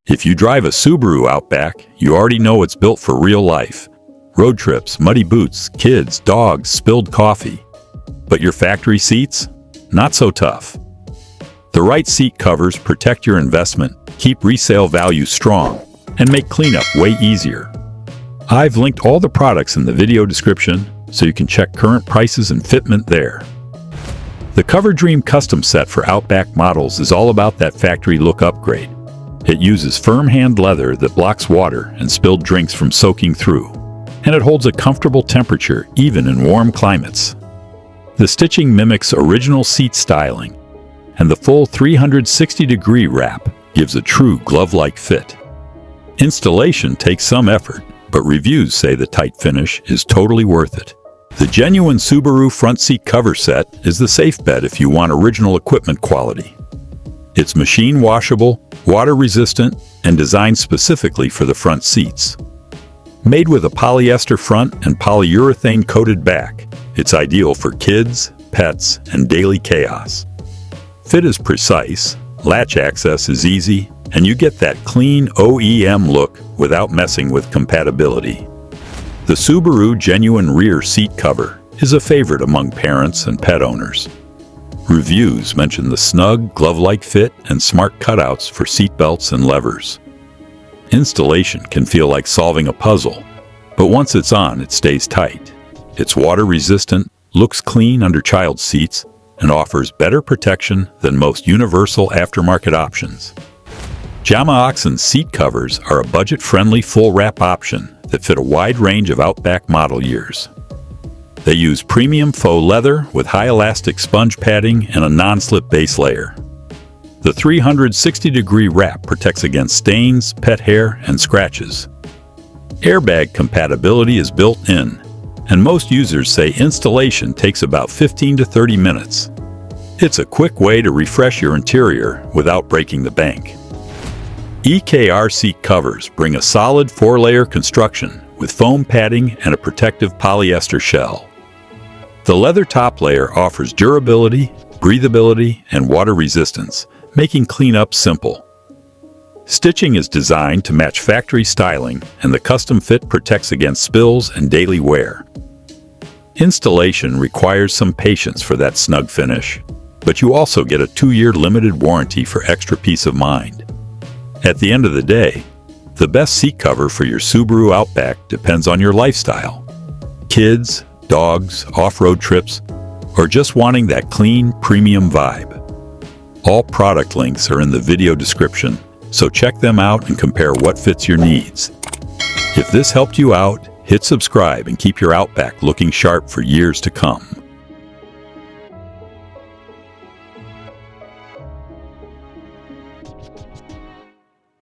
If you drive a Subaru Outback, you already know it's built for real life. Road trips, muddy boots, kids, dogs, spilled coffee. But your factory seats? Not so tough. The right seat covers protect your investment, keep resale value strong, and make cleanup way easier. I've linked all the products in the video description so you can check current prices and fitment there. The coverdream custom set for Outback models is all about that factory look upgrade. It uses firm hand leather that blocks water and spilled drinks from soaking through, and it holds a comfortable temperature even in warm climates. The stitching mimics original seat styling, and the full 360-degree wrap gives a true glove-like fit. Installation takes some effort, but reviews say the tight finish is totally worth it. The genuine Subaru front seat cover set is the safe bet if you want original equipment quality. It's machine washable, water-resistant, and designed specifically for the front seats. Made with a polyester front and polyurethane-coated back, it's ideal for kids, pets, and daily chaos. Fit is precise, latch access is easy, and you get that clean OEM look without messing with compatibility. The Subaru Genuine Rear Seat Cover is a favorite among parents and pet owners. Reviews mention the snug, glove-like fit and smart cutouts for seat belts and levers. Installation can feel like solving a puzzle, but once it's on, it stays tight. It's water-resistant, looks clean under child seats, and offers better protection than most universal aftermarket options. JIAMAOXIN seat covers are a budget-friendly full-wrap option that fit a wide range of Outback model years. They use premium faux leather with high elastic sponge padding and a non-slip base layer. The 360-degree wrap protects against stains, pet hair, and scratches. Airbag compatibility is built in, and most users say installation takes about 15 to 30 minutes. It's a quick way to refresh your interior without breaking the bank. EKR seat covers bring a solid 4-layer construction with foam padding and a protective polyester shell. The leather top layer offers durability, breathability, and water resistance, making cleanup simple. Stitching is designed to match factory styling, and the custom fit protects against spills and daily wear. Installation requires some patience for that snug finish, but you also get a 2-year limited warranty for extra peace of mind. At the end of the day, the best seat cover for your Subaru Outback depends on your lifestyle. Kids, dogs, off-road trips, or just wanting that clean, premium vibe. All product links are in the video description, so check them out and compare what fits your needs. If this helped you out, hit subscribe and keep your Outback looking sharp for years to come.